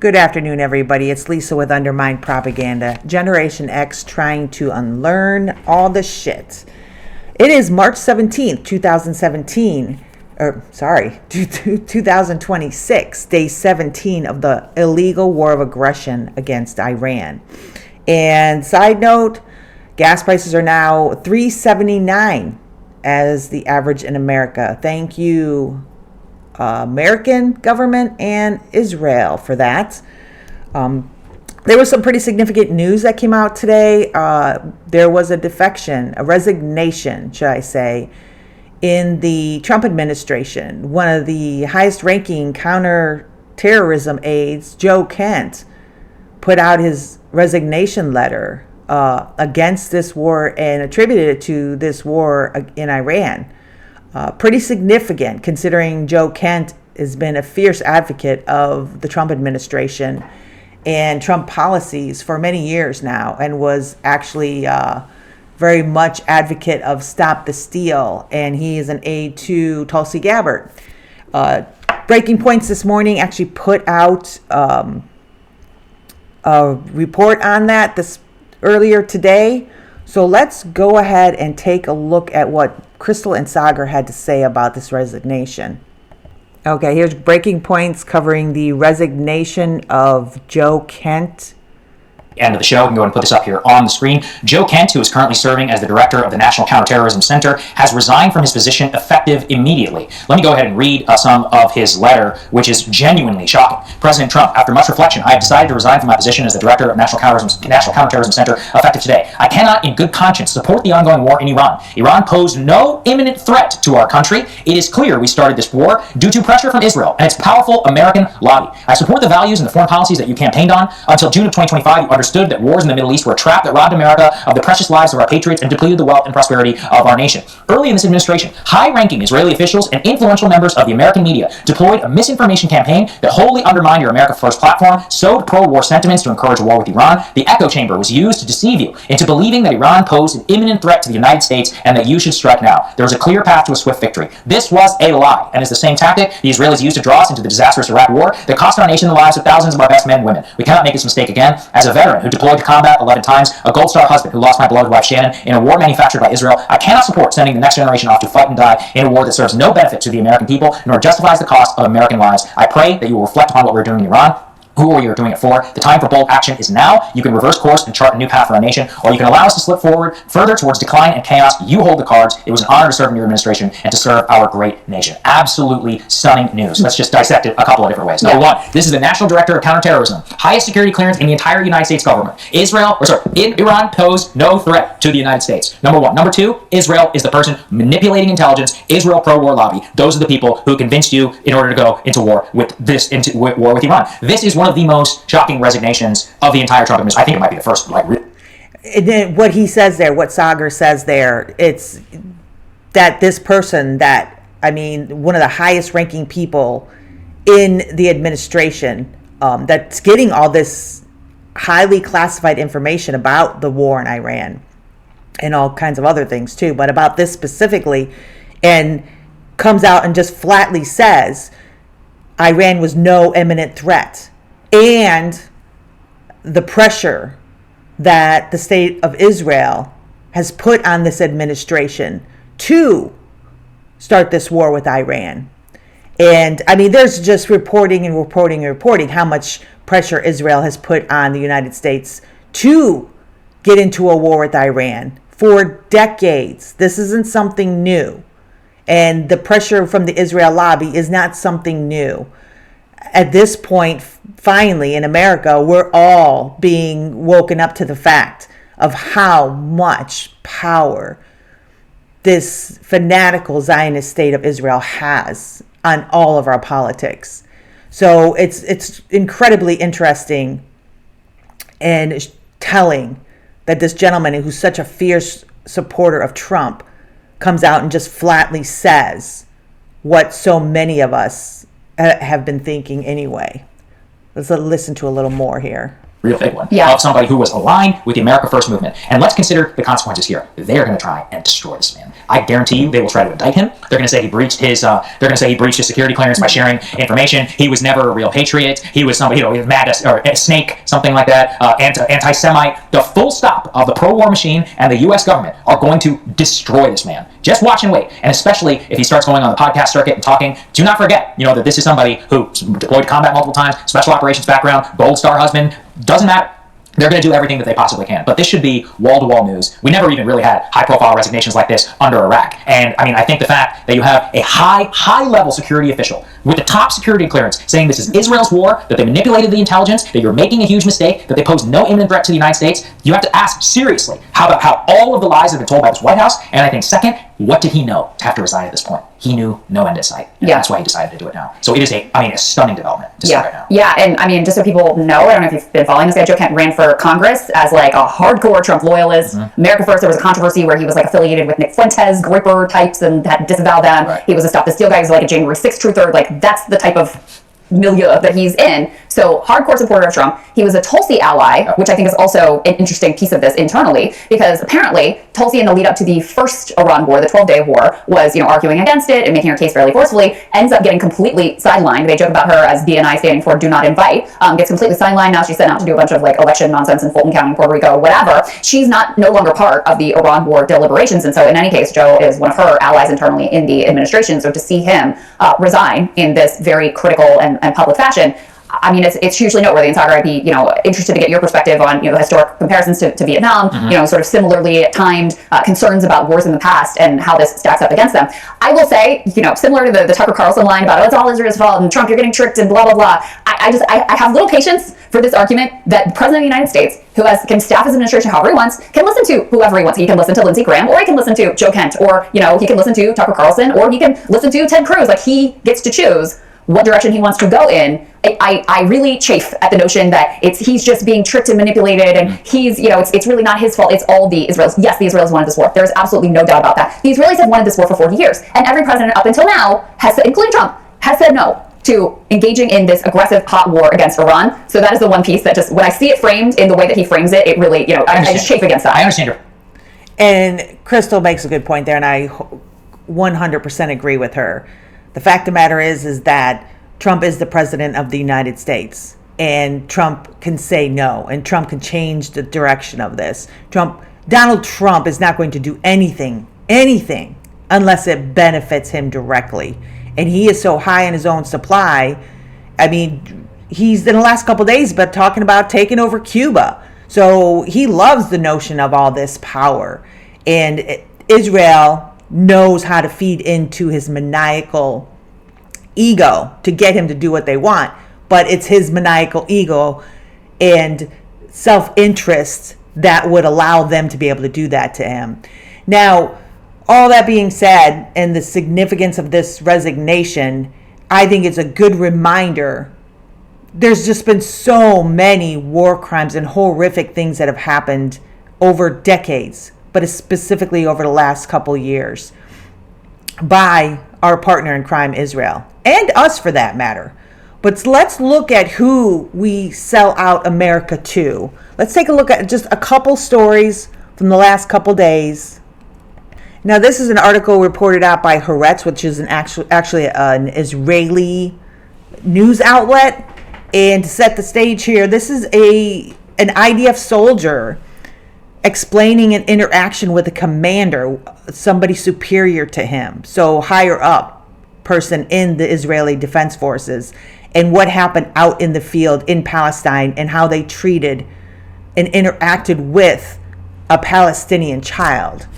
Good afternoon, everybody. It's Lisa with Undermined Propaganda. Generation X trying to unlearn all the shit. It is March 17th, 2026, day 17 of the illegal war of aggression against Iran. And side note, gas prices are now $3.79 as the average in America. Thank you, American government and Israel for that. There was some pretty significant news that came out today. There was a defection, a resignation, should I say, in the Trump administration. One of the highest ranking counterterrorism aides, Joe Kent, put out his resignation letter against this war and attributed it to this war in Iran. Pretty significant, considering Joe Kent has been a fierce advocate of the Trump administration and Trump policies for many years now, and was actually very much advocate of Stop the Steal, and he is an aide to Tulsi Gabbard. Breaking Points this morning actually put out a report on that earlier today. So let's go ahead and take a look at what Crystal and Sagar had to say about this resignation. Okay, here's Breaking Points covering the resignation of Joe Kent. End of the show. We can go ahead and put this up here on the screen. Joe Kent, who is currently serving as the director of the National Counterterrorism Center, has resigned from his position effective immediately. Let me go ahead and read some of his letter, which is genuinely shocking. President Trump, after much reflection, I have decided to resign from my position as the director of National Counterterrorism Center effective today. I cannot, in good conscience, support the ongoing war in Iran. Iran posed no imminent threat to our country. It is clear we started this war due to pressure from Israel and its powerful American lobby. I support the values and the foreign policies that you campaigned on. Until June of 2025, you understood that wars in the Middle East were a trap that robbed America of the precious lives of our patriots and depleted the wealth and prosperity of our nation. Early in this administration, high-ranking Israeli officials and influential members of the American media deployed a misinformation campaign that wholly undermined your America First platform, sowed pro-war sentiments to encourage a war with Iran. The echo chamber was used to deceive you into believing that Iran posed an imminent threat to the United States and that you should strike now. There was a clear path to a swift victory. This was a lie, and is the same tactic the Israelis used to draw us into the disastrous Iraq war that cost our nation the lives of thousands of our best men and women. We cannot make this mistake again. As a veteran who deployed to combat 11 times, a Gold Star husband who lost my beloved wife Shannon in a war manufactured by Israel, I cannot support sending the next generation off to fight and die in a war that serves no benefit to the American people, nor justifies the cost of American lives. I pray that you will reflect upon what we're doing in Iran, who we are doing it for. The time for bold action is now. You can reverse course and chart a new path for our nation, or you can allow us to slip forward further towards decline and chaos. You hold the cards. It was an honor to serve in your administration and to serve our great nation. Absolutely stunning news. Let's just dissect it a couple of different ways. Number one, this is the National Director of Counterterrorism, highest security clearance in the entire United States government. Iran posed no threat to the United States. Number one. Number two, Israel is the person manipulating intelligence. Israel pro-war lobby. Those are the people who convinced you in order to go into war with war with Iran. This is one of the most shocking resignations of the entire Trump administration. I think it might be the first. And then what he says there, what Sagar says there, it's that this person one of the highest ranking people in the administration that's getting all this highly classified information about the war in Iran and all kinds of other things too, but about this specifically, and comes out and just flatly says Iran was no imminent threat. And the pressure that the state of Israel has put on this administration to start this war with Iran. And there's just reporting how much pressure Israel has put on the United States to get into a war with Iran for decades. This isn't something new. And the pressure from the Israel lobby is not something new. At this point, finally, in America, we're all being woken up to the fact of how much power this fanatical Zionist state of Israel has on all of our politics. So it's incredibly interesting and telling that this gentleman, who's such a fierce supporter of Trump, comes out and just flatly says what so many of us have been thinking anyway. Let's listen to a little more here. real big one, Yeah. of somebody who was aligned with the America First movement. And let's consider the consequences here. They are going to try and destroy this man. I guarantee you, they will try to indict him. They're going to say he breached his. They're going to say he breached his security clearance by sharing information. He was never a real patriot. He was somebody, he was mad or a snake, something like that. Anti-Semite. The full stop of the pro-war machine and the U.S. government are going to destroy this man. Just watch and wait. And especially if he starts going on the podcast circuit and talking, do not forget, that this is somebody who deployed to combat multiple times, special operations background, Gold Star husband. Doesn't matter. They're going to do everything that they possibly can. But this should be wall-to-wall news. We never even really had high-profile resignations like this under Iraq. And, I think the fact that you have a high-level security official with the top security clearance saying this is Israel's war, that they manipulated the intelligence, that you're making a huge mistake, that they pose no imminent threat to the United States, you have to ask seriously how all of the lies have been told by this White House. And I think, second, what did he know to have to resign at this point? He knew no end in sight. And that's why he decided to do it now. So it is a stunning development to see right now. Yeah, and just so people know, I don't know if you've been following this guy, Joe Kent ran for Congress as like a hardcore Trump loyalist. America First, there was a controversy where he was like affiliated with Nick Fuentes, Gripper types, and had to disavow them. Right. He was a Stop the Steal guy. He was like a January 6th truther. Like, that's the type of milieu that he's in. So hardcore supporter of Trump. He was a Tulsi ally, which I think is also an interesting piece of this internally, because apparently Tulsi, in the lead up to the first Iran war, the 12-day war, was arguing against it and making her case fairly forcefully, ends up getting completely sidelined. They joke about her as DNI, standing for Do Not Invite, gets completely sidelined. Now she's sent out to do a bunch of like election nonsense in Fulton County, Puerto Rico, whatever. She's no longer part of the Iran war deliberations. And so in any case, Joe is one of her allies internally in the administration. So to see him resign in this very critical and public fashion, it's hugely noteworthy. And Sagar, I'd be, interested to get your perspective on, the historic comparisons to Vietnam, sort of similarly timed concerns about wars in the past and how this stacks up against them. I will say, similar to the Tucker Carlson line about, it's all Israel's fault and Trump, you're getting tricked and blah, blah, blah. I have little patience for this argument that the President of the United States, who can staff his administration however he wants, can listen to whoever he wants. He can listen to Lindsey Graham, or he can listen to Joe Kent, or, he can listen to Tucker Carlson, or he can listen to Ted Cruz. Like, he gets to choose what direction he wants to go in. I really chafe at the notion that he's just being tricked and manipulated, and he's, it's really not his fault. It's all the Israelis. Yes, the Israelis wanted this war. There's absolutely no doubt about that. The Israelis have wanted this war for 40 years, and every president up until now has said, including Trump, has said no to engaging in this aggressive hot war against Iran. So that is the one piece that just, when I see it framed in the way that he frames it, it really, I just chafe against that. I understand your. And Crystal makes a good point there, and I 100% agree with her. The fact of the matter is that Trump is the president of the United States, and Trump can say no, and Trump can change the direction of this. Donald Trump is not going to do anything, unless it benefits him directly. And he is so high in his own supply. He's in the last couple of days been talking about taking over Cuba. So he loves the notion of all this power. And Israel knows how to feed into his maniacal ego to get him to do what they want. But it's his maniacal ego and self-interest that would allow them to be able to do that to him. Now, all that being said, and the significance of this resignation, I think it's a good reminder. There's just been so many war crimes and horrific things that have happened over decades, but specifically over the last couple years, by our partner in crime, Israel, and us for that matter. But let's look at who we sell out America to. Let's take a look at just a couple stories from the last couple days. Now, this is an article reported out by Haaretz, which is actually an Israeli news outlet. And to set the stage here, this is an IDF soldier explaining an interaction with a commander, somebody superior to him, so higher up person in the Israeli Defense Forces, and what happened out in the field in Palestine and how they treated and interacted with a Palestinian child.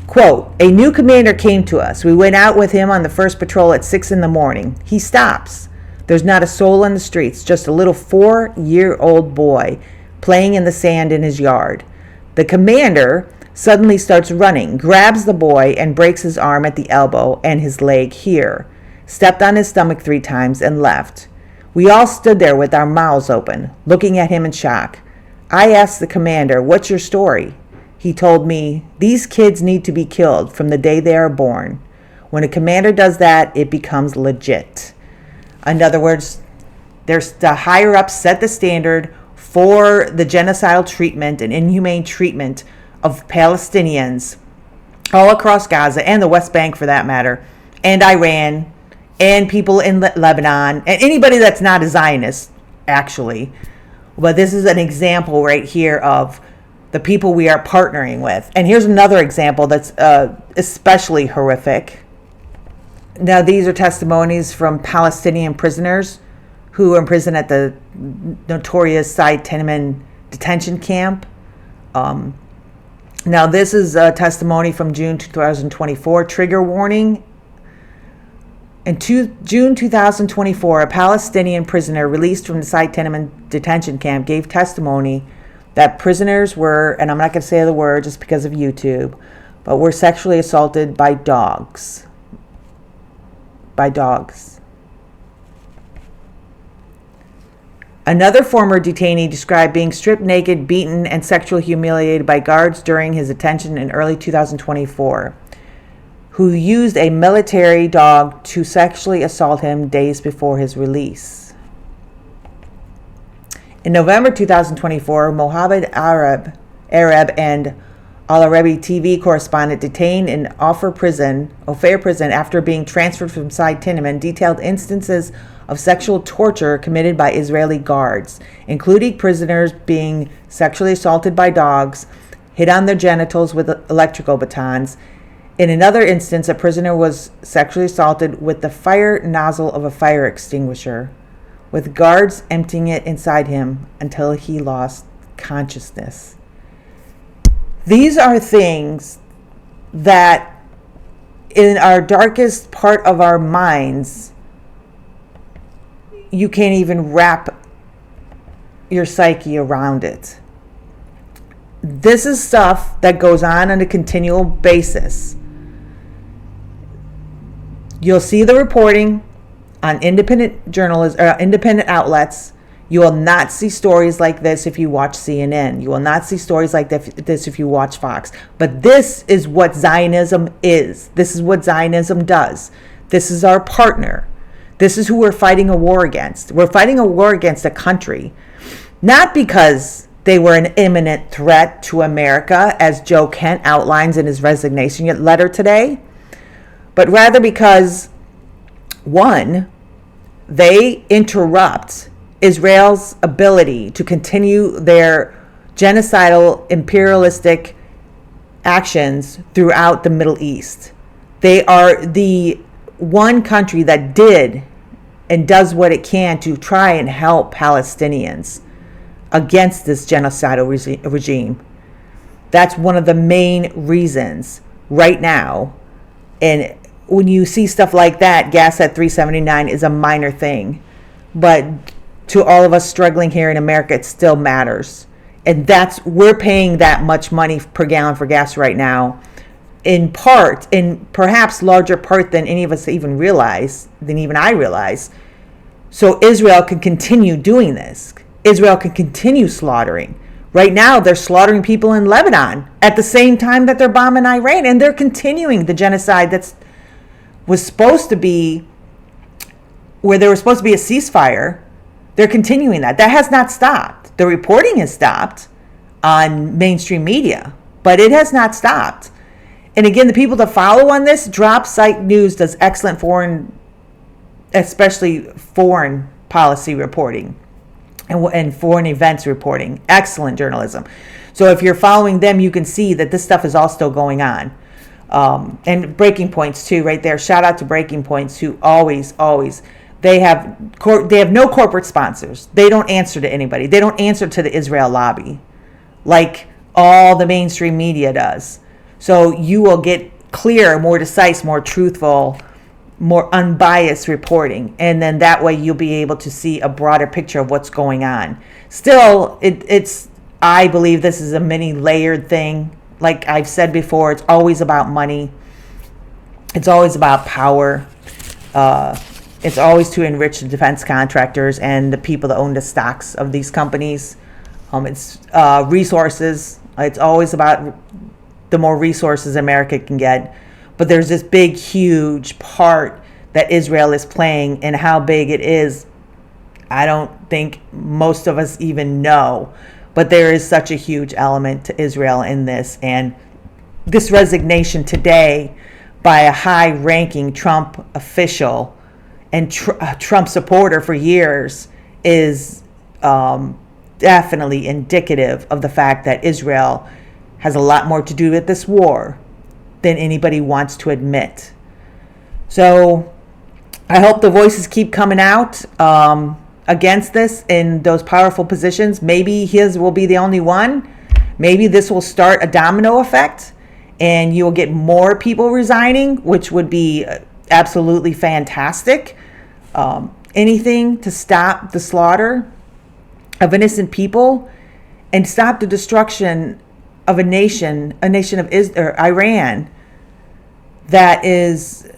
Quote, a new commander came to us. We went out with him on the first patrol at 6 a.m. He stops. There's not a soul on the streets, just a little 4-year-old boy playing in the sand in his yard. The commander suddenly starts running, grabs the boy, and breaks his arm at the elbow and his leg here. Stepped on his stomach 3 times and left. We all stood there with our mouths open, looking at him in shock. I asked the commander, what's your story? He told me, these kids need to be killed from the day they are born. When a commander does that, it becomes legit. In other words, there's the higher ups set the standard for the genocidal treatment and inhumane treatment of Palestinians all across Gaza and the West Bank for that matter, and Iran, and people in Lebanon, and anybody that's not a Zionist, actually. But this is an example right here of the people we are partnering with. And here's another example that's especially horrific. Now, these are testimonies from Palestinian prisoners who were imprisoned at the notorious Side Tineman detention camp. Now, this is a testimony from June 2024. Trigger warning. In June 2024, a Palestinian prisoner released from the Side Tineman detention camp gave testimony that prisoners were, and I'm not going to say the word just because of YouTube, but were sexually assaulted by dogs. By dogs. Another former detainee described being stripped naked, beaten, and sexually humiliated by guards during his detention in early 2024, who used a military dog to sexually assault him days before his release. In November 2024, Mohammed Arab and Al Arabi TV correspondent detained in Ophir prison after being transferred from Side Tineman detailed instances of sexual torture committed by Israeli guards, including prisoners being sexually assaulted by dogs, hit on their genitals with electrical batons. In another instance, a prisoner was sexually assaulted with the fire nozzle of a fire extinguisher, with guards emptying it inside him until he lost consciousness. These are things that, in our darkest part of our minds, you can't even wrap your psyche around it. This is stuff that goes on a continual basis. You'll see the reporting on independent journalists or independent outlets. You will not see stories like this if you watch CNN. You will not see stories like this if you watch Fox. But this is what Zionism is. This is what Zionism does. This is our partner. This is who we're fighting a war against. We're fighting a war against a country, not because they were an imminent threat to America, as Joe Kent outlines in his resignation letter today, but rather because, one, they interrupt Israel's ability to continue their genocidal, imperialistic actions throughout the Middle East. They are the one country that did and does what it can to try and help Palestinians against this genocidal regime. That's one of the main reasons right now. And when you see stuff like that, gas at $3.79 is a minor thing. But to all of us struggling here in America, it still matters. And we're paying that much money per gallon for gas right now, in part, in perhaps larger part than any of us even realize, than even I realize. So Israel can continue doing this. Israel can continue slaughtering. Right now, they're slaughtering people in Lebanon at the same time that they're bombing Iran. And they're continuing the genocide was supposed to be, where there was supposed to be a ceasefire. They're continuing that. That has not stopped. The reporting has stopped on mainstream media, but it has not stopped. And again, the people to follow on this, Drop Site News does excellent especially foreign policy reporting and foreign events reporting. Excellent journalism. So if you're following them, you can see that this stuff is all still going on. And Breaking Points too, right there. Shout out to Breaking Points, who always, they have no corporate sponsors. They don't answer to anybody. They don't answer to the Israel lobby like all the mainstream media does. So you will get clear, more decisive, more truthful, more unbiased reporting. And then that way you'll be able to see a broader picture of what's going on. Still, I believe this is a many layered thing. Like I've said before, it's always about money. It's always about power. It's always to enrich the defense contractors and the people that own the stocks of these companies. It's resources. It's always about the more resources America can get. But there's this big, huge part that Israel is playing, and how big it is I don't think most of us even know. But there is such a huge element to Israel in this. And this resignation today by a high-ranking Trump official and Trump supporter for years is definitely indicative of the fact that Israel has a lot more to do with this war than anybody wants to admit. So I hope the voices keep coming out against this in those powerful positions. Maybe his will be the only one. Maybe this will start a domino effect and you'll get more people resigning, which would be absolutely fantastic. Anything to stop the slaughter of innocent people and stop the destruction of a nation of Iran that is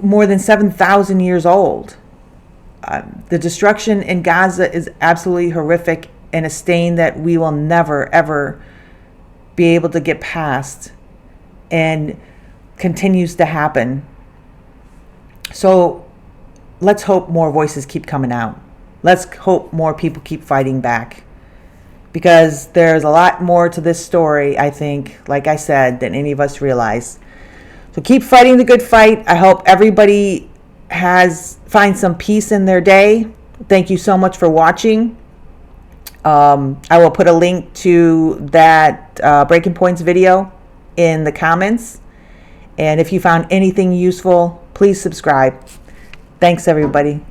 more than 7,000 years old. The destruction in Gaza is absolutely horrific and a stain that we will never, ever be able to get past, and continues to happen. So let's hope more voices keep coming out. Let's hope more people keep fighting back, because there's a lot more to this story, I think, like I said, than any of us realize. So keep fighting the good fight. I hope everybody finds some peace in their day. Thank you so much for watching. I will put a link to that Breaking Points video in the comments. And if you found anything useful, please subscribe. Thanks, everybody.